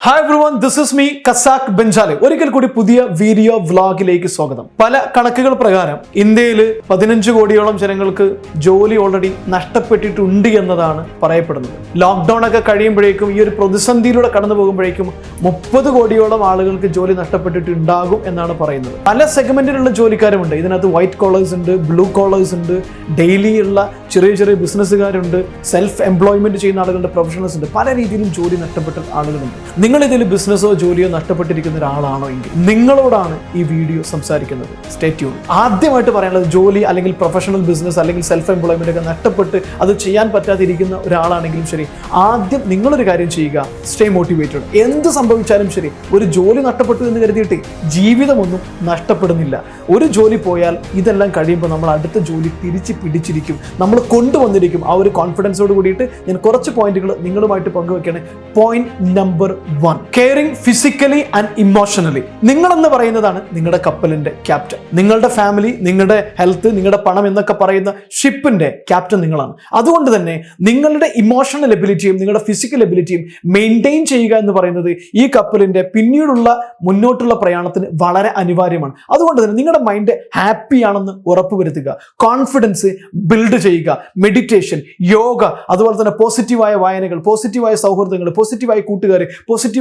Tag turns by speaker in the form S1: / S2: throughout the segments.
S1: Hi everyone, this is me കസാഖ് ബെഞ്ചാലെ. ഒരിക്കൽ കൂടി പുതിയ വീഡിയോ വ്ളോഗിലേക്ക് സ്വാഗതം. പല കണക്കുകൾ പ്രകാരം ഇന്ത്യയിൽ 15 കോടിയോളം ജനങ്ങൾക്ക് ജോലി ഓൾറെഡി നഷ്ടപ്പെട്ടിട്ടുണ്ട് എന്നതാണ് പറയപ്പെടുന്നത്. ലോക്ക്ഡൌൺ ഒക്കെ കഴിയുമ്പോഴേക്കും ഈ ഒരു പ്രതിസന്ധിയിലൂടെ കടന്നു പോകുമ്പോഴേക്കും 30 കോടിയോളം ആളുകൾക്ക് ജോലി നഷ്ടപ്പെട്ടിട്ടുണ്ടാകും എന്നാണ് പറയുന്നത്. പല സെഗ്മെന്റിലുള്ള ജോലിക്കാരുമുണ്ട്. ഇതിനകത്ത് വൈറ്റ് കോളേഴ്സ് ഉണ്ട്, ബ്ലൂ കോളേഴ്സ് ഉണ്ട്, ഡെയിലി ഉള്ള ചെറിയ ചെറിയ ബിസിനസ്സുകാരുണ്ട്, സെൽഫ് എംപ്ലോയ്മെന്റ് ചെയ്യുന്ന ആളുകളുണ്ട്, പ്രൊഫഷണൽസ് ഉണ്ട്. പല രീതിയിലും ജോലി നഷ്ടപ്പെട്ട ആളുകളുണ്ട്. നിങ്ങൾ ഇതിൽ ബിസിനസ്സോ ജോലിയോ നഷ്ടപ്പെട്ടിരിക്കുന്ന ഒരാളാണോ എങ്കിൽ നിങ്ങളോടാണ് ഈ വീഡിയോ സംസാരിക്കുന്നത്. Stay tune. ആദ്യമായിട്ട് പറയാനുള്ളത്, ജോലി അല്ലെങ്കിൽ പ്രൊഫഷണൽ ബിസിനസ് അല്ലെങ്കിൽ സെൽഫ് എംപ്ലോയ്മെന്റ് ഒക്കെ നഷ്ടപ്പെട്ട് അത് ചെയ്യാൻ പറ്റാതിരിക്കുന്ന ഒരാളാണെങ്കിലും ശരി, ആദ്യം നിങ്ങളൊരു കാര്യം ചെയ്യുക, സ്റ്റേ മോട്ടിവേറ്റഡ്. എന്ത് സംഭവിച്ചാലും ശരി, ഒരു ജോലി നഷ്ടപ്പെട്ടു എന്ന് കരുതിയിട്ട് ജീവിതമൊന്നും നഷ്ടപ്പെടുന്നില്ല. ഒരു ജോലി പോയാൽ ഇതെല്ലാം കഴിയുമ്പോൾ നമ്മൾ അടുത്ത ജോലി തിരിച്ച് പിടിച്ചിരിക്കും, നമ്മൾ കൊണ്ടുവന്നിരിക്കും. ആ ഒരു കോൺഫിഡൻസോട് കൂടിയിട്ട് ഞാൻ കുറച്ച് പോയിന്റുകൾ നിങ്ങളുമായിട്ട് പങ്കുവെക്കുകയാണ്. Point number 1, caring physically and emotionally. നിങ്ങളെന്ന് പറയുന്നതാണ് നിങ്ങളുടെ കപ്പലിന്റെ ക്യാപ്റ്റൻ. നിങ്ങളുടെ ഫാമിലി, നിങ്ങളുടെ ഹെൽത്ത്, നിങ്ങളുടെ പണം എന്നൊക്കെ പറയുന്ന ഷിപ്പിന്റെ ക്യാപ്റ്റൻ നിങ്ങളാണ്. അതുകൊണ്ട് തന്നെ നിങ്ങളുടെ ഇമോഷണൽ എബിലിറ്റിയും നിങ്ങളുടെ ഫിസിക്കൽ എബിലിറ്റിയും മെയിൻറ്റെയിൻ ചെയ്യുക എന്ന് പറയുന്നത് ഈ കപ്പലിന്റെ പിന്നീടുള്ള മുന്നോട്ടുള്ള പ്രയാണത്തിന് വളരെ അനിവാര്യമാണ്. അതുകൊണ്ട് തന്നെ നിങ്ങളുടെ മൈൻഡ് ഹാപ്പി ആണെന്ന് ഉറപ്പുവരുത്തുക. കോൺഫിഡൻസ് ബിൽഡ് ചെയ്യുക. മെഡിറ്റേഷൻ, യോഗ, അതുപോലെ തന്നെ പോസിറ്റീവായ വായനകൾ, പോസിറ്റീവായ സൗഹൃദങ്ങൾ, പോസിറ്റീവായ കൂട്ടുകാർ, പോസിറ്റീവായ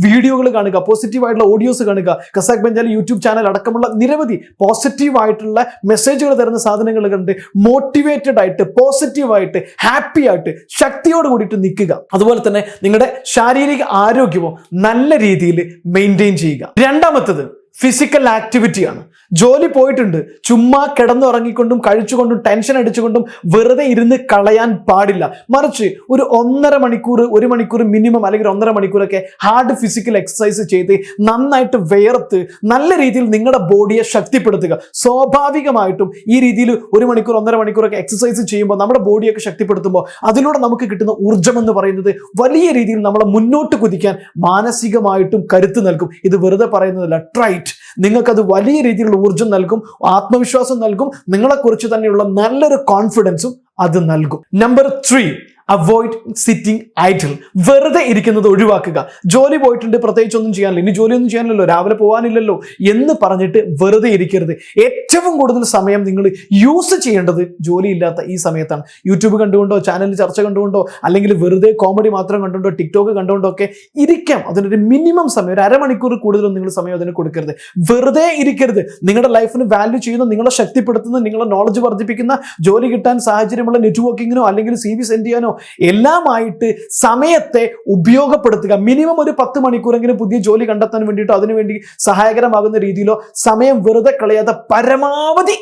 S1: വീഡിയോകൾ കാണുക, പോസിറ്റീവായിട്ടുള്ള ഓഡിയോസ് കാണുക. കസാഖ് ബെഞ്ചാലെ യൂട്യൂബ് ചാനൽ അടക്കമുള്ള നിരവധി പോസിറ്റീവായിട്ടുള്ള മെസ്സേജുകൾ തരുന്ന സാധനങ്ങൾ കണ്ട് മോട്ടിവേറ്റഡ് ആയിട്ട്, പോസിറ്റീവായിട്ട്, ഹാപ്പി ആയിട്ട്, ശക്തിയോട് കൂടിയിട്ട് നിൽക്കുക. അതുപോലെ തന്നെ നിങ്ങളുടെ ശാരീരിക ആരോഗ്യവും നല്ല രീതിയിൽ മെയിൻറ്റെയിൻ ചെയ്യുക. രണ്ടാമത്തത് ഫിസിക്കൽ ആക്ടിവിറ്റിയാണ്. ജോലി പോയിട്ടുണ്ട്, ചുമ്മാ കിടന്നുറങ്ങിക്കൊണ്ടും കഴിച്ചുകൊണ്ടും ടെൻഷൻ അടിച്ചുകൊണ്ടും വെറുതെ ഇരുന്ന് കളയാൻ പാടില്ല. മറിച്ച് ഒരു 1.5 മണിക്കൂർ, 1 മണിക്കൂർ മിനിമം, അല്ലെങ്കിൽ 1.5 മണിക്കൂറൊക്കെ ഹാർഡ് ഫിസിക്കൽ എക്സസൈസ് ചെയ്ത് നന്നായിട്ട് വേർത്ത് നല്ല രീതിയിൽ നിങ്ങളുടെ ബോഡിയെ ശക്തിപ്പെടുത്തുക. സ്വാഭാവികമായിട്ടും ഈ രീതിയിൽ 1 മണിക്കൂർ, 1.5 മണിക്കൂറൊക്കെ എക്സസൈസ് ചെയ്യുമ്പോൾ നമ്മുടെ ബോഡിയൊക്കെ ശക്തിപ്പെടുത്തുമ്പോൾ അതിലൂടെ നമുക്ക് കിട്ടുന്ന ഊർജ്ജം എന്ന് പറയുന്നത് വലിയ രീതിയിൽ നമ്മളെ മുന്നോട്ട് കുതിക്കാൻ മാനസികമായിട്ടും കരുത്ത് നൽകും. ഇത് വെറുതെ പറയുന്നതല്ല, ട്രൈറ്റ്. നിങ്ങൾക്കത് വലിയ രീതിയിലുള്ള ഊർജ്ജം നൽകും, ആത്മവിശ്വാസം നൽകും, നിങ്ങളെക്കുറിച്ച് തന്നെയുള്ള നല്ലൊരു കോൺഫിഡൻസും അത് നൽകും. Number 3, avoid sitting idle. വെറുതെ ഇരിക്കുന്നത് ഒഴിവാക്കുക. ജോലി പോയിട്ടുണ്ട്, പ്രത്യേകിച്ച് ഒന്നും ചെയ്യാനില്ല, ഇനി ജോലിയൊന്നും ചെയ്യാനില്ലല്ലോ, രാവിലെ പോകാനില്ലല്ലോ എന്ന് പറഞ്ഞിട്ട് വെറുതെ ഇരിക്കരുത്. ഏറ്റവും കൂടുതൽ സമയം നിങ്ങൾ യൂസ് ചെയ്യേണ്ടത് ജോലിയില്ലാത്ത ഈ സമയത്താണ്. യൂട്യൂബ് കണ്ടുകൊണ്ടോ, ചാനലിൽ ചർച്ച കണ്ടുകൊണ്ടോ, അല്ലെങ്കിൽ വെറുതെ കോമഡി മാത്രം കണ്ടുകൊണ്ടോ, ടിക്ടോക്ക് കണ്ടുകൊണ്ടോ ഒക്കെ ഇരിക്കാം. അതിനൊരു മിനിമം സമയം, ഒരു 1/2 മണിക്കൂർ കൂടുതലും നിങ്ങൾ സമയം അതിന് കൊടുക്കരുത്. വെറുതെ ഇരിക്കരുത്. നിങ്ങളുടെ ലൈഫിന് വാല്യൂ ചെയ്യുന്ന, നിങ്ങളെ ശക്തിപ്പെടുത്തുന്ന, നിങ്ങളുടെ നോളജ് വർദ്ധിപ്പിക്കുന്ന, ജോലി കിട്ടാൻ സാഹചര്യമുള്ള നെറ്റ്വർക്കിങ്ങിനോ അല്ലെങ്കിൽ CV സെൻഡ് ചെയ്യാനോ എല്ലാമായിട്ട് സമയത്തെ ഉപയോഗപ്പെടുത്തുക. മിനിമം ഒരു 10 മണിക്കൂറെങ്കിലും പുതിയ ജോലി കണ്ടെത്താൻ വേണ്ടിയിട്ടോ അതിനുവേണ്ടി സഹായകരമാകുന്ന രീതിയിലോ സമയം വെറുതെ കളയാതെ പരമാവധി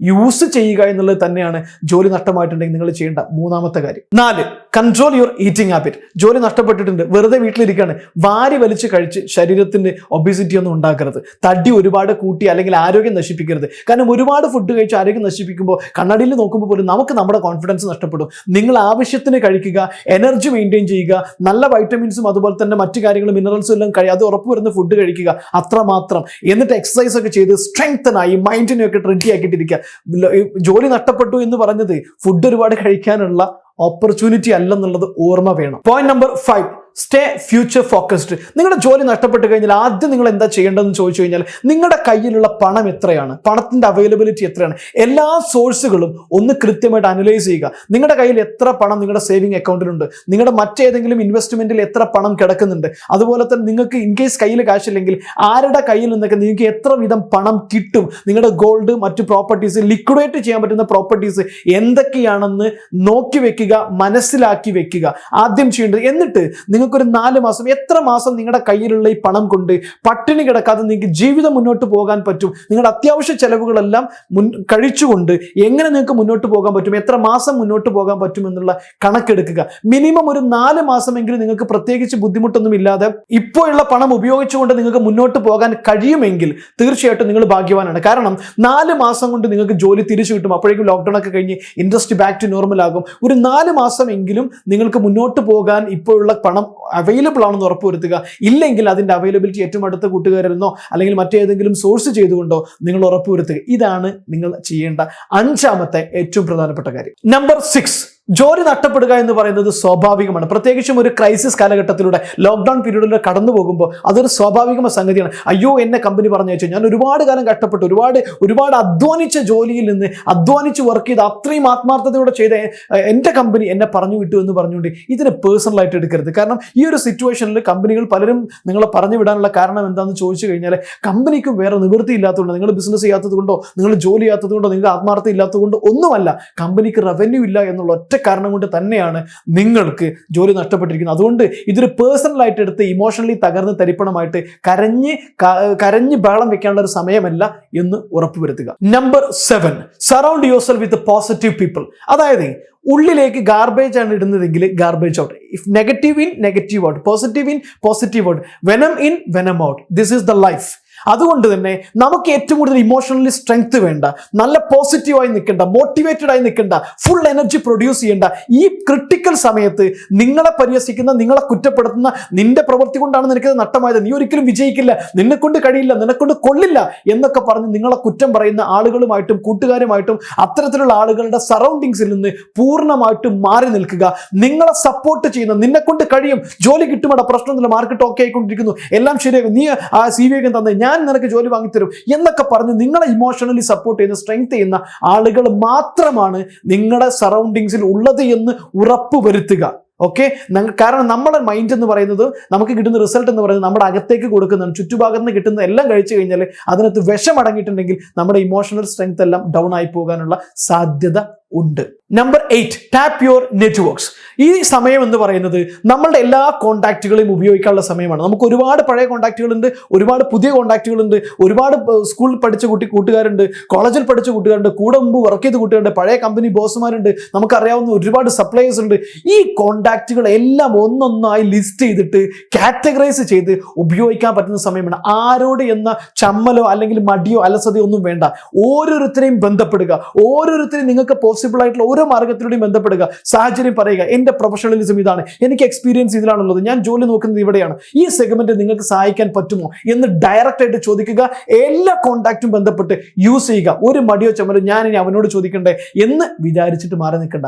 S1: യൂസ് ചെയ്യുക എന്നുള്ളത് തന്നെയാണ് ജോലി നഷ്ടമായിട്ടുണ്ടെങ്കിൽ നിങ്ങൾ ചെയ്യേണ്ട 3ാമത്തെ കാര്യം. 4, കൺട്രോൾ യുവർ ഈറ്റിംഗ് ഹാബിറ്റ്. ജോലി നഷ്ടപ്പെട്ടിട്ടുണ്ട്, വെറുതെ വീട്ടിലിരിക്കുകയാണ്, വാരി വലിച്ച് കഴിച്ച് ശരീരത്തിന്റെ ഒബിസിറ്റി ഒന്നും ഉണ്ടാക്കരുത്. തടി ഒരുപാട് കൂട്ടി അല്ലെങ്കിൽ ആരോഗ്യം നശിപ്പിക്കരുത്. കാരണം ഒരുപാട് ഫുഡ് കഴിച്ച് ആരോഗ്യം നശിപ്പിക്കുമ്പോൾ കണ്ണാടിയിൽ നോക്കുമ്പോൾ പോലും നമുക്ക് നമ്മുടെ കോൺഫിഡൻസ് നഷ്ടപ്പെടും. നിങ്ങൾ ആവശ്യത്തിന് കഴിക്കുക, എനർജി മെയിൻറ്റെയിൻ ചെയ്യുക, നല്ല വൈറ്റമിൻസും അതുപോലെ തന്നെ മറ്റു കാര്യങ്ങളും മിനറൽസും എല്ലാം അത് ഉറപ്പുവരുന്ന ഫുഡ് കഴിക്കുക, അത്രമാത്രം. എന്നിട്ട് എക്സസൈസ് ഒക്കെ ചെയ്ത് സ്ട്രെങ്തനായി മൈൻഡിനെയൊക്കെ റെഡി ആക്കിയിട്ടിരിക്കുക. ജോലി നഷ്ടപ്പെട്ടു എന്ന് പറഞ്ഞത് ഫുഡ് ഒരുപാട് കഴിക്കാനുള്ള ഓപ്പർച്യൂണിറ്റി അല്ലെന്നുള്ളത് ഓർമ്മ വേണം. Point number 5, stay future focused. നിങ്ങളുടെ ജോലി നഷ്ടപ്പെട്ട് കഴിഞ്ഞാൽ ആദ്യം നിങ്ങൾ എന്താ ചെയ്യേണ്ടതെന്ന് ചോദിച്ചു കഴിഞ്ഞാൽ, നിങ്ങളുടെ കയ്യിലുള്ള പണം എത്രയാണ്, പണത്തിന്റെ അവൈലബിലിറ്റി എത്രയാണ്, എല്ലാ സോഴ്സുകളും ഒന്ന് കൃത്യമായിട്ട് അനലൈസ് ചെയ്യുക. നിങ്ങളുടെ കയ്യിൽ എത്ര പണം നിങ്ങളുടെ സേവിങ് അക്കൗണ്ടിലുണ്ട്, നിങ്ങളുടെ മറ്റേതെങ്കിലും ഇൻവെസ്റ്റ്മെന്റിൽ എത്ര പണം കിടക്കുന്നുണ്ട്, അതുപോലെ തന്നെ നിങ്ങൾക്ക് ഇൻ കേസ് കയ്യിൽ കാശില്ലെങ്കിൽ ആരുടെ കയ്യിൽ നിന്നൊക്കെ നിങ്ങൾക്ക് എത്ര വീതം പണം കിട്ടും, നിങ്ങളുടെ ഗോൾഡ്, മറ്റു പ്രോപ്പർട്ടീസ്, ലിക്വിഡേറ്റ് ചെയ്യാൻ പറ്റുന്ന പ്രോപ്പർട്ടീസ് എന്തൊക്കെയാണെന്ന് നോക്കി വെക്കുക, മനസ്സിലാക്കി വെക്കുക. ആദ്യം ചെയ്യേണ്ടത്. എന്നിട്ട് നിങ്ങൾക്കൊരു 4 മാസം, എത്ര മാസം നിങ്ങളുടെ കയ്യിലുള്ള ഈ പണം കൊണ്ട് പട്ടിണി കിടക്കാതെ നിങ്ങൾക്ക് ജീവിതം മുന്നോട്ട് പോകാൻ പറ്റും, നിങ്ങളുടെ അത്യാവശ്യ ചെലവുകളെല്ലാം കഴിച്ചുകൊണ്ട് എങ്ങനെ നിങ്ങൾക്ക് മുന്നോട്ട് പോകാൻ പറ്റും, എത്ര മാസം മുന്നോട്ട് പോകാൻ പറ്റും എന്നുള്ള കണക്കെടുക്കുക. മിനിമം ഒരു 4 മാസമെങ്കിലും നിങ്ങൾക്ക് പ്രത്യേകിച്ച് ബുദ്ധിമുട്ടൊന്നും ഇല്ലാതെ ഇപ്പോഴുള്ള പണം ഉപയോഗിച്ചുകൊണ്ട് നിങ്ങൾക്ക് മുന്നോട്ട് പോകാൻ കഴിയുമെങ്കിൽ തീർച്ചയായിട്ടും നിങ്ങൾ ഭാഗ്യവാനാണ്. കാരണം 4 മാസം കൊണ്ട് നിങ്ങൾക്ക് ജോലി തിരിച്ചു കിട്ടും. അപ്പോഴേക്കും ലോക്ക്ഡൌൺ ഒക്കെ കഴിഞ്ഞ് ഇൻഡസ്ട്രി ബാക്ക് ടു നോർമൽ ആകും. ഒരു 4 മാസമെങ്കിലും നിങ്ങൾക്ക് മുന്നോട്ട് പോകാൻ ഇപ്പോഴുള്ള പണം അവൈലബിൾ ആണെന്ന് ഉറപ്പുവരുത്തുക. ഇല്ലെങ്കിൽ അതിന്റെ അവൈലബിലിറ്റി ഏറ്റവും അടുത്ത കൂട്ടുകാരെന്നോ അല്ലെങ്കിൽ മറ്റേതെങ്കിലും സോഴ്സ് ചെയ്തുകൊണ്ടോ നിങ്ങൾ ഉറപ്പുവരുത്തുക. ഇതാണ് നിങ്ങൾ ചെയ്യേണ്ട 5ാമത്തെ ഏറ്റവും പ്രധാനപ്പെട്ട കാര്യം. നമ്പർ 6, ജോലി നഷ്ടപ്പെടുക എന്ന് പറയുന്നത് സ്വാഭാവികമാണ്. പ്രത്യേകിച്ചും ഒരു ക്രൈസിസ് കാലഘട്ടത്തിലൂടെ, ലോക്ക്ഡൌൺ പീരീഡിലൂടെ കടന്നു പോകുമ്പോൾ അതൊരു സ്വാഭാവികമായ സംഗതിയാണ്. അയ്യോ, എന്നെ കമ്പനി പറഞ്ഞു വെച്ചാൽ ഞാൻ ഒരുപാട് കാലം കഷ്ടപ്പെട്ടു, ഒരുപാട് അധ്വാനിച്ച ജോലിയിൽ നിന്ന് അധ്വാനിച്ച് വർക്ക് ചെയ്ത് അത്രയും ആത്മാർത്ഥതയോടെ ചെയ്ത എൻ്റെ കമ്പനി എന്നെ പറഞ്ഞു വിട്ടു എന്ന് പറഞ്ഞുകൊണ്ട് ഇതിനെ പേഴ്സണലായിട്ട് എടുക്കരുത്. കാരണം ഈ ഒരു സിറ്റുവേഷനിൽ കമ്പനികൾ പലരും നിങ്ങളെ പറഞ്ഞു വിടാനുള്ള കാരണം എന്താണെന്ന് ചോദിച്ചു കഴിഞ്ഞാൽ കമ്പനിക്കും വേറെ നിവൃത്തി ഇല്ലാത്തതുകൊണ്ടോ, നിങ്ങൾ ബിസിനസ് ചെയ്യാത്തത് കൊണ്ടോ, നിങ്ങൾ ജോലി ചെയ്യാത്തത് കൊണ്ടോ, നിങ്ങൾക്ക് ആത്മാർത്ഥത ഇല്ലാത്തത് കൊണ്ടോ ഒന്നുമല്ല. കമ്പനിക്ക് റവന്യൂ ഇല്ല എന്നുള്ള ഒറ്റ കാരണം കൊണ്ട് തന്നെയാണ് നിങ്ങൾക്ക് ജോലി നഷ്ടപ്പെട്ടിരിക്കുന്നത്. അതുകൊണ്ട് ഇതൊരു പേഴ്സണലായിട്ട് എടുത്ത് ഇമോഷണലി തകർന്ന് തരിപ്പണമായിട്ട് കരഞ്ഞ് ബഹളം വെക്കാനുള്ള ഒരു സമയമല്ല എന്ന് ഉറപ്പുവരുത്തുക. Number 7, surround yourself with positive people. അതായത് ഉള്ളിലേക്ക് ഗാർബേജ് ആണ് ഇടുന്നതെങ്കിൽ garbage out. If negative in negative out, positive in positive out, venom in venom out. This is the life. അതുകൊണ്ട് തന്നെ നമുക്ക് ഏറ്റവും കൂടുതൽ ഇമോഷണലി സ്ട്രെങ്ത് വേണ്ട, നല്ല പോസിറ്റീവായി നിൽക്കേണ്ട, മോട്ടിവേറ്റഡ് ആയി നിൽക്കേണ്ട, ഫുൾ എനർജി പ്രൊഡ്യൂസ് ചെയ്യേണ്ട ഈ ക്രിട്ടിക്കൽ സമയത്ത് നിങ്ങളെ പരിഹസിക്കുന്ന, നിങ്ങളെ കുറ്റപ്പെടുത്തുന്ന, നിന്റെ പ്രവൃത്തി കൊണ്ടാണ് നിനക്ക് നഷ്ടമായത്, നീ ഒരിക്കലും വിജയിക്കില്ല, നിന്നെ കൊണ്ട് കഴിയില്ല, നിന്നെക്കൊണ്ട് കൊള്ളില്ല എന്നൊക്കെ പറഞ്ഞ് നിങ്ങളെ കുറ്റം പറയുന്ന ആളുകളുമായിട്ടും കൂട്ടുകാരുമായിട്ടും അത്തരത്തിലുള്ള ആളുകളുടെ സറൗണ്ടിങ്സിൽ നിന്ന് പൂർണ്ണമായിട്ടും മാറി നിൽക്കുക. നിങ്ങളെ സപ്പോർട്ട് ചെയ്യുന്ന, നിന്നെ കൊണ്ട് കഴിയും, ജോലി കിട്ടുമ്പോൾ പ്രശ്നമൊന്നുമില്ല, മാർക്കറ്റ് ഓക്കെ ആയിക്കൊണ്ടിരിക്കുന്നു, എല്ലാം ശരിയാകും, നീ ആ CV വേഗം തന്നെ, ഞാൻ നിനക്ക് ജോലി വാങ്ങിത്തരും എന്നൊക്കെ പറഞ്ഞ് നിങ്ങളെ ഇമോഷണലി സപ്പോർട്ട് ചെയ്യുന്ന, സ്ട്രെങ്ത് ചെയ്യുന്ന ആളുകൾ മാത്രമാണ് നിങ്ങളുടെ സറൗണ്ടിങ്സിൽ ഉള്ളത് എന്ന് ഉറപ്പുവരുത്തുക. ഓക്കെ, കാരണം നമ്മുടെ മൈൻഡ് എന്ന് പറയുന്നത്, നമുക്ക് കിട്ടുന്ന റിസൾട്ട് എന്ന് പറയുന്നത് നമ്മുടെ അകത്തേക്ക് കൊടുക്കുന്നതാണ്. ചുറ്റുഭാഗത്ത് നിന്ന് കിട്ടുന്ന എല്ലാം കഴിച്ചു കഴിഞ്ഞാൽ അതിനകത്ത് വിഷം അടങ്ങിയിട്ടുണ്ടെങ്കിൽ നമ്മുടെ ഇമോഷണൽ സ്ട്രെങ്ത് എല്ലാം ഡൗൺ ആയി പോകാനുള്ള സാധ്യത ഉണ്ട്. Number 8, tap your networks. ഈ സമയം എന്ന് പറയുന്നത് നമ്മളുടെ എല്ലാ കോൺടാക്റ്റുകളെയും ഉപയോഗിക്കാനുള്ള സമയമാണ്. നമുക്ക് ഒരുപാട് പഴയ കോൺടാക്റ്റുകളുണ്ട്, ഒരുപാട് പുതിയ കോൺടാക്റ്റുകളുണ്ട്, ഒരുപാട് സ്കൂളിൽ പഠിച്ച കൂട്ടുകാരുണ്ട്, കോളേജിൽ പഠിച്ച കൂട്ടുകാരുണ്ട്, കൂടെ മുമ്പ് വർക്ക് ചെയ്ത കൂട്ടുകാരുണ്ട്, പഴയ കമ്പനി ബോസുമാരുണ്ട്, നമുക്കറിയാവുന്ന ഒരുപാട് സപ്ലൈസ് ഉണ്ട്. ഈ കോൺടാക്റ്റുകൾ എല്ലാം ഒന്നൊന്നായി ലിസ്റ്റ് ചെയ്തിട്ട് കാറ്റഗറൈസ് ചെയ്ത് ഉപയോഗിക്കാൻ പറ്റുന്ന സമയമാണ്. ആരോട് എന്ന ചമ്മലോ അല്ലെങ്കിൽ മടിയോ അലസതയോ ഒന്നും വേണ്ട. ഓരോരുത്തരെയും ബന്ധപ്പെടുക, ഓരോരുത്തരെയും നിങ്ങൾക്ക് പോസിബിൾ ആയിട്ടുള്ള ഓരോ മാർഗത്തിലൂടെയും ബന്ധപ്പെടുക, സാഹചര്യം പറയുക, എന്റെ പ്രൊഫഷണലിസം ഇതാണ്, എനിക്ക് എക്സ്പീരിയൻസ് ഇതിലാണുള്ളത്, ഞാൻ ജോലി നോക്കുന്നത് ഇവിടെയാണ്, ഈ സെഗ്മെന്റ് നിങ്ങൾക്ക് സഹായിക്കാൻ പറ്റുമോ എന്ന് ഡയറക്റ്റ് ആയിട്ട് ചോദിക്കുക. എല്ലാ കോൺടാക്റ്റും ബന്ധപ്പെട്ട് യൂസ് ചെയ്യുക. ഒരു മടിയോ ചമ്മലോ ഞാൻ ഇനി അവനോട് ചോദിക്കണ്ടേ എന്ന് വിചാരിച്ചിട്ട് മാറി നിൽക്കണ്ട.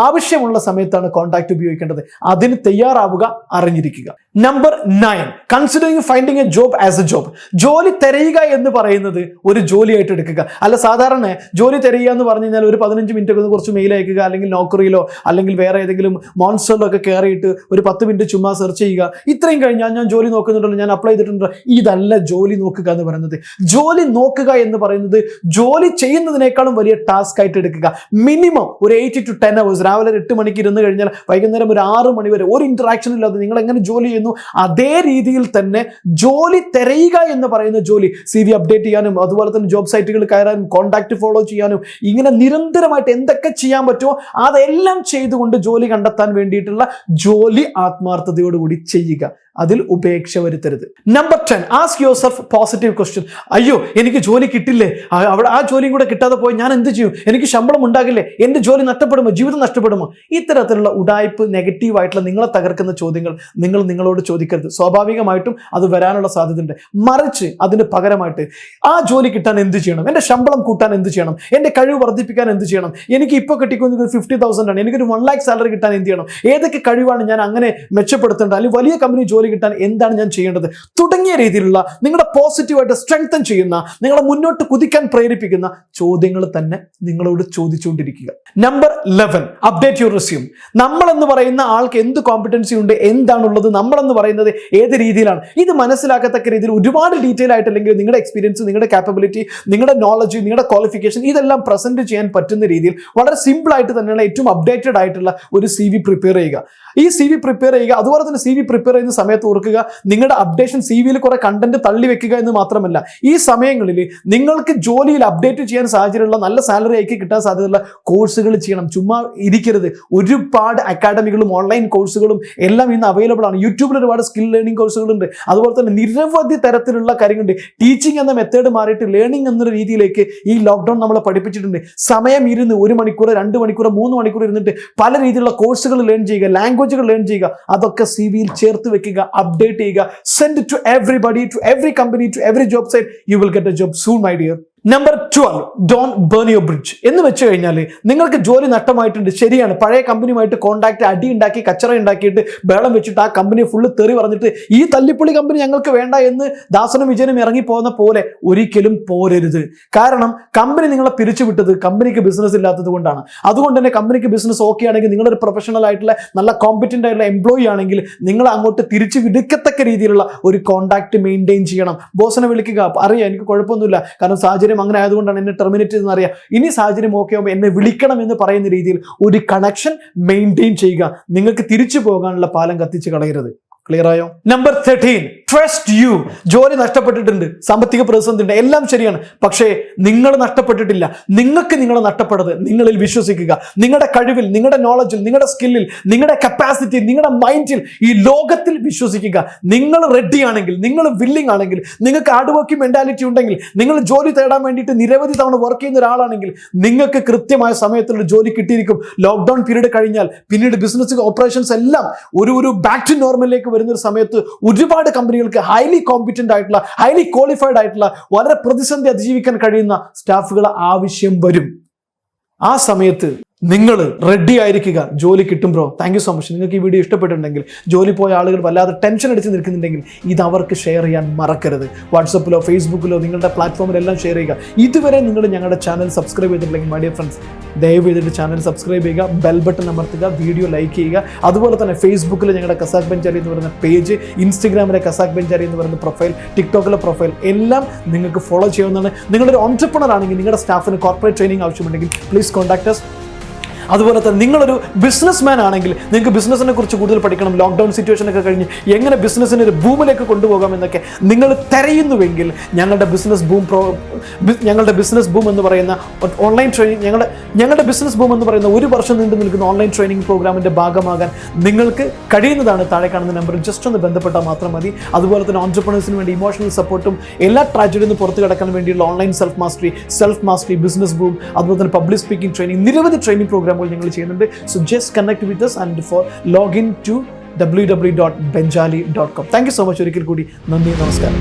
S1: ആവശ്യമുള്ള സമയത്താണ് കോൺടാക്ട് ഉപയോഗിക്കേണ്ടത്. അതിന് തയ്യാറാവുക, അറിഞ്ഞിരിക്കുക. Number 9, considering finding A job as A job. ജോലി തിരയുക എന്ന് പറയുന്നത് ഒരു ജോലിയായിട്ട് എടുക്കുക. അല്ല, സാധാരണ ജോലി തിരയുക എന്ന് പറഞ്ഞു കഴിഞ്ഞാൽ ഒരു 15 മിനിറ്റ് ഒക്കെ കുറച്ച് മെയിൽ അയക്കുക, അല്ലെങ്കിൽ നോക്കറിയിലോ അല്ലെങ്കിൽ വേറെ ഏതെങ്കിലും മോൺസ്റ്ററിലോ ഒക്കെ കയറിയിട്ട് ഒരു 10 മിനിറ്റ് ചുമ്മാ സെർച്ച് ചെയ്യുക, ഇത്രയും കഴിഞ്ഞാൽ ഞാൻ ജോലി നോക്കുന്നുണ്ടല്ലോ, ഞാൻ അപ്ലൈ ചെയ്തിട്ടുണ്ടോ. ഇതല്ല ജോലി നോക്കുക എന്ന് പറയുന്നത്. ജോലി നോക്കുക എന്ന് പറയുന്നത് ജോലി ചെയ്യുന്നതിനേക്കാളും വലിയ ടാസ്ക് ആയിട്ട് എടുക്കുക. മിനിമം ഒരു 8 to 10 hours, രാവിലെ 8 മണിക്ക് ഇരുന്ന് കഴിഞ്ഞാൽ വൈകുന്നേരം ഒരു 6 മണി വരെ ഒരു ഇന്ററാക്ഷൻ ഇല്ലാതെ നിങ്ങൾ എങ്ങനെ ജോലി ചെയ്യുന്നു, അതേ രീതിയിൽ തന്നെ ജോലി തിരയുക എന്ന് പറയുന്ന ജോലി, CV അപ്ഡേറ്റ് ചെയ്യാനും അതുപോലെ തന്നെ ജോബ് സൈറ്റുകൾ കയറാനും കോൺടാക്ട് ഫോളോ ചെയ്യാനും ഇങ്ങനെ നിരന്തരമായിട്ട് എന്തൊക്കെ ചെയ്യാൻ പറ്റുമോ അതെല്ലാം ചെയ്തുകൊണ്ട് ജോലി കണ്ടെത്താൻ വേണ്ടിയിട്ടുള്ള ജോലി ആത്മാർത്ഥതയോടുകൂടി ചെയ്യുക. അതിൽ ഉപേക്ഷ വരുത്തരുത്. Number 10, ask your self positive question. അയ്യോ, എനിക്ക് ജോലി കിട്ടില്ലേ, അവിടെ ആ ജോലിയും കൂടെ കിട്ടാതെ പോയി ഞാൻ എന്ത് ചെയ്യും, എനിക്ക് ശമ്പളം ഉണ്ടാകില്ലേ, എൻ്റെ ജോലി നഷ്ടപ്പെടുമോ, ജീവിതം നഷ്ടപ്പെടുമോ? ഇത്തരത്തിലുള്ള ഉഡായിപ്പ്, നെഗറ്റീവായിട്ടുള്ള നിങ്ങളെ തകർക്കുന്ന ചോദ്യങ്ങൾ നിങ്ങളോട് ചോദിക്കരുത്. സ്വാഭാവികമായിട്ടും അത് വരാനുള്ള സാധ്യതയുണ്ട്. മറിച്ച് അതിന് പകരമായിട്ട് ആ ജോലി കിട്ടാൻ എന്ത് ചെയ്യണം, എൻ്റെ ശമ്പളം കൂട്ടാൻ എന്ത് ചെയ്യണം, എൻ്റെ കഴിവ് വർദ്ധിപ്പിക്കാൻ എന്ത് ചെയ്യണം, എനിക്ക് ഇപ്പോൾ കിട്ടിക്കുന്നത് 50,000 ആണ്, എനിക്കൊരു 1 lakh സാലറി കിട്ടാൻ എന്ത് ചെയ്യണം, ഏതൊക്കെ കഴിവാണ് ഞാൻ അങ്ങനെ മെച്ചപ്പെടുത്തേണ്ടത്, അല്ലെങ്കിൽ വലിയ കമ്പനി ജോലി കിട്ടാൻ എന്താണ് ഞാൻ ചെയ്യേണ്ടത് തുടങ്ങിയ രീതിയിലുള്ള നിങ്ങളുടെ പോസിറ്റീവായിട്ട് സ്ട്രെങ്തൻ ചെയ്യുന്ന, നിങ്ങളെ മുന്നോട്ട് കുതിക്കാൻ പ്രേരിപ്പിക്കുന്ന ചോദ്യങ്ങൾ തന്നെ നിങ്ങളോട് ചോദിച്ചുകൊണ്ടിരിക്കുക. Number 11, update your resume. നമ്മളെന്ന് പറയുന്ന ആൾക്ക് എന്ത് കോമ്പിറ്റൻസി ഉണ്ട്, എന്താണുള്ളത്, നമ്മളെന്ന് പറയുന്നത് ഏത് രീതിയിലാണ്, ഇത് മനസ്സിലാക്കത്തക്ക രീതിയിൽ ഒരുപാട് ഡീറ്റെയിൽ ആയിട്ടല്ലെങ്കിൽ നിങ്ങളുടെ എക്സ്പീരിയൻസ്, നിങ്ങളുടെ കാപ്പബിലിറ്റി, നിങ്ങളുടെ നോളജ്, നിങ്ങളുടെ ക്വാളിഫിക്കേഷൻ ഇതെല്ലാം പ്രസന്റ് ചെയ്യാൻ പറ്റുന്ന രീതിയിൽ വളരെ സിമ്പിൾ ആയിട്ട് തന്നെയുള്ള ഏറ്റവും അപ്ഡേറ്റഡ് ആയിട്ടുള്ള ഒരു CV പ്രിപ്പയർ ചെയ്യുക. ഈ CV പ്രിപ്പയർ ചെയ്യുക. അതുപോലെ തന്നെ CV പ്രിപ്പയർ ചെയ്യുന്ന സമയത്ത് ഓർക്കുക, നിങ്ങളുടെ അപ്ഡേഷൻ CVയിൽ കുറെ കണ്ടന്റ് തള്ളി വെക്കുക എന്ന് മാത്രമല്ല, ഈ സമയങ്ങളിൽ നിങ്ങൾക്ക് ജോലിയിൽ അപ്ഡേറ്റ് ചെയ്യാൻ സാഹചര്യമുള്ള നല്ല സാലറി ആക്കി കിട്ടാൻ സാധ്യതയുള്ള കോഴ്സുകൾ ചെയ്യണം. ചുമ്മാ ഇരിക്കരുത്. ഒരുപാട് അക്കാഡമികളും ഓൺലൈൻ കോഴ്സുകളും എല്ലാം ഇന്ന് അവൈലബിൾ ആണ്. യൂട്യൂബിൽ ഒരുപാട് സ്കിൽ ലേണിംഗ് കോഴ്സുകളുണ്ട്. അതുപോലെ തന്നെ നിരവധി തരത്തിലുള്ള കാര്യങ്ങളുണ്ട്. ടീച്ചിങ് എന്ന മെത്തേഡ് മാറിയിട്ട് ലേണിംഗ് എന്ന രീതിയിലേക്ക് ഈ ലോക്ക്ഡൌൺ നമ്മളെ പഠിപ്പിച്ചിട്ടുണ്ട്. സമയം ഇരുന്ന് 1 മണിക്കൂർ 2 മണിക്കൂർ 3 മണിക്കൂർ ഇരുന്നിട്ട് പല രീതിയിലുള്ള കോഴ്സുകൾ ലേൺ ചെയ്യുക, ലാംഗ്വേജുകൾ ലേൺ ചെയ്യുക. അതൊക്കെ CVയിൽ ചേർത്ത് വെക്കുക, അപ്ഡേറ്റ് ചെയ്യുക. Send it to everybody, to every company, to every job site. You will get a job soon, my dear. Number 12, don't burn your bridge. എന്ന് വെച്ച് കഴിഞ്ഞാൽ നിങ്ങൾക്ക് ജോലി നഷ്ടമായിട്ടുണ്ട്, ശരിയാണ്. പഴയ കമ്പനിയുമായിട്ട് കോൺടാക്ട്, അടി ഉണ്ടാക്കി, കച്ചറ ഉണ്ടാക്കിയിട്ട് ബേളം വെച്ചിട്ട് ആ കമ്പനിയെ ഫുള്ള് തെറി പറഞ്ഞിട്ട് ഈ തല്ലിപ്പൊളി കമ്പനി ഞങ്ങൾക്ക് വേണ്ട എന്ന് ദാസനും വിജയനും ഇറങ്ങി പോകുന്ന പോലെ ഒരിക്കലും പോരരുത്. കാരണം കമ്പനി നിങ്ങളെ പിരിച്ചുവിട്ടത് കമ്പനിക്ക് ബിസിനസ് ഇല്ലാത്തത് കൊണ്ടാണ്. അതുകൊണ്ട് തന്നെ കമ്പനിക്ക് ബിസിനസ് ഓക്കെ ആണെങ്കിൽ, നിങ്ങളൊരു പ്രൊഫഷണൽ ആയിട്ടുള്ള നല്ല കോമ്പറ്റന്റ് ആയിട്ടുള്ള എംപ്ലോയി ആണെങ്കിൽ, നിങ്ങൾ അങ്ങോട്ട് തിരിച്ചു വിടുക്കത്തക്ക രീതിയിലുള്ള ഒരു കോൺടാക്ട് മെയിൻറ്റെയിൻ ചെയ്യണം. ബോസിനെ വിളിക്കുക, അറിയാം എനിക്ക് കുഴപ്പമൊന്നുമില്ല, കാരണം സാഹചര്യം അങ്ങനെ ആയതുകൊണ്ടാണ് എന്നെ ടെർമിനേറ്റ് ചെയ്തെന്ന് അറിയാം, ഇനി സാഹചര്യം ഓക്കെ ആകുമ്പോൾ എന്നെ വിളിക്കണം എന്ന് പറയുന്ന രീതിയിൽ ഒരു കണക്ഷൻ മെയിൻറ്റെയിൻ ചെയ്യുക. നിങ്ങൾക്ക് തിരിച്ചു പോകാനുള്ള പാലം കത്തിച്ച് കളയരുത്. ക്ലിയർ ആയോ? Number 13, trust you. ജോലി നഷ്ടപ്പെട്ടിട്ടുണ്ട്, സാമ്പത്തിക പ്രതിസന്ധി ഉണ്ട്, എല്ലാം ശരിയാണ്. പക്ഷേ നിങ്ങൾ നഷ്ടപ്പെട്ടിട്ടില്ല. നിങ്ങൾക്ക് നിങ്ങളെ നഷ്ടപ്പെടരുത്. നിങ്ങളിൽ വിശ്വസിക്കുക. നിങ്ങളുടെ കഴിവിൽ, നിങ്ങളുടെ നോളജിൽ, നിങ്ങളുടെ സ്കില്ലിൽ, നിങ്ങളുടെ കപ്പാസിറ്റി, നിങ്ങളുടെ മൈൻഡിൽ, ഈ ലോകത്തിൽ വിശ്വസിക്കുക. നിങ്ങൾ റെഡി ആണെങ്കിൽ, നിങ്ങൾ വില്ലിംഗ് ആണെങ്കിൽ, നിങ്ങൾക്ക് ഹാർഡ് വർക്കിംഗ് മെന്റാലിറ്റി ഉണ്ടെങ്കിൽ, നിങ്ങൾ ജോലി തേടാൻ വേണ്ടിയിട്ട് നിരവധി തവണ വർക്ക് ചെയ്യുന്ന ഒരാളാണെങ്കിൽ, നിങ്ങൾക്ക് കൃത്യമായ സമയത്തുള്ള ജോലി കിട്ടിയിരിക്കും. ലോക്ക്ഡൌൺ പീരീഡ് കഴിഞ്ഞാൽ പിന്നീട് ബിസിനസ് ഓപ്പറേഷൻസ് എല്ലാം ഒരു ബാക്ക് ടു നോർമലിലേക്ക് വരുന്നൊരു സമയത്ത് ഒരുപാട് കമ്പനികൾക്ക് ഹൈലി കോമ്പറ്റന്റ് ആയിട്ടുള്ള, ഹൈലി ക്വാളിഫൈഡ് ആയിട്ടുള്ള, വളരെ പ്രതിസന്ധി അതിജീവിക്കാൻ കഴിയുന്ന സ്റ്റാഫുകൾ ആവശ്യം വരും. ആ സമയത്ത് നിങ്ങൾ റെഡി ആയിരിക്കുക. ജോലി കിട്ടും bro. Thank you so much. നിങ്ങൾക്ക് ഈ വീഡിയോ ഇഷ്ടപ്പെട്ടിട്ടുണ്ടെങ്കിൽ, ജോലി പോയ ആളുകൾ വല്ലാതെ ടെൻഷൻ അടിച്ച് നിൽക്കുന്നുണ്ടെങ്കിൽ, ഇത് അവർക്ക് ഷെയർ ചെയ്യാൻ മറക്കരുത്. വാട്സപ്പിലോ ഫേസ്ബുക്കിലോ നിങ്ങളുടെ പ്ലാറ്റ്ഫോമിലെല്ലാം ഷെയർ ചെയ്യുക. ഇതുവരെ നിങ്ങൾ ഞങ്ങളുടെ ചാനൽ സബ്സ്ക്രൈബ് ചെയ്തിട്ടുണ്ടെങ്കിൽ മൈ ഡിയർ ഫ്രണ്ട്സ്, ദയവ് ചെയ്തിട്ട് ചാനൽ സബ്സ്ക്രൈബ് ചെയ്യുക, ബെൽ ബട്ടൺ അമർത്തുക, വീഡിയോ ലൈക്ക് ചെയ്യുക. അതുപോലെ തന്നെ ഫേസ്ബുക്കിൽ ഞങ്ങളുടെ കസാഖ് ബെഞ്ചാരി എന്ന് പറയുന്ന പേജ്, ഇൻസ്റ്റഗ്രാമിലെ കസാഖ് ബെഞ്ചാരി എന്ന് പറയുന്ന പ്രൊഫൈൽ, ടിക്ടോക്കിലെ പ്രൊഫൈൽ എല്ലാം നിങ്ങൾക്ക് ഫോളോ ചെയ്യാവുന്നതാണ്. നിങ്ങളൊരു ഓൺട്രപ്രണർ ആണെങ്കിൽ, നിങ്ങളുടെ സ്റ്റാഫിന് കോർപ്പറേറ്റ് ട്രെയിനിങ് ആവശ്യമുണ്ടെങ്കിൽ പ്ലീസ് കോൺടാക്ട് us. അതുപോലെ തന്നെ നിങ്ങളൊരു ബിസിനസ് മാൻ ആണെങ്കിൽ, നിങ്ങൾക്ക് ബിസിനസ്സിനെ കുറിച്ച് കൂടുതൽ പഠിക്കണം, ലോക്ക്ഡൗൺ സിറ്റുവേഷനൊക്കെ കഴിഞ്ഞ് എങ്ങനെ ബിസിനസ്സിനെ ഒരു ബൂമിലേക്ക് കൊണ്ടുപോകാം എന്നൊക്കെ നിങ്ങൾ തിരയുന്നുവെങ്കിൽ, ഞങ്ങളുടെ ബിസിനസ് ബൂം എന്ന് പറയുന്ന ഓൺലൈൻ ട്രെയിനിങ്, ഞങ്ങളുടെ ബിസിനസ് ബൂം എന്ന് പറയുന്ന 1 വർഷം നീണ്ടു നിൽക്കുന്ന ഓൺലൈൻ ട്രെയിനിങ് പ്രോഗ്രാമിൻ്റെ ഭാഗമാകാൻ നിങ്ങൾക്ക് കഴിയുന്നതാണ്. താഴെ കാണുന്ന നമ്പറിൽ ജസ്റ്റ് ഒന്ന് ബന്ധപ്പെട്ടാൽ മാത്രം മതി. അതുപോലെ തന്നെ ഓൺട്രപ്രണേഴ്സിന് വേണ്ടി ഇമോഷണൽ സപ്പോർട്ടും, എല്ലാ ട്രാജഡിയിൽ നിന്ന് പുറത്ത് കിടക്കാൻ വേണ്ടിയുള്ള online self mastery, business boom, അതുപോലെ തന്നെ പബ്ലിക് സ്പീക്കിംഗ് ട്രെയിനിങ്, നിരവധി ട്രെയിനിങ് പ്രോഗ്രാമുകൾ ഞങ്ങൾ ചെയ്യുന്നുണ്ട്. So just connect with us and for log in to www.benjali.com. Thank you so much. ഒരിക്കൽ കൂടി നന്ദി, നമസ്കാരം.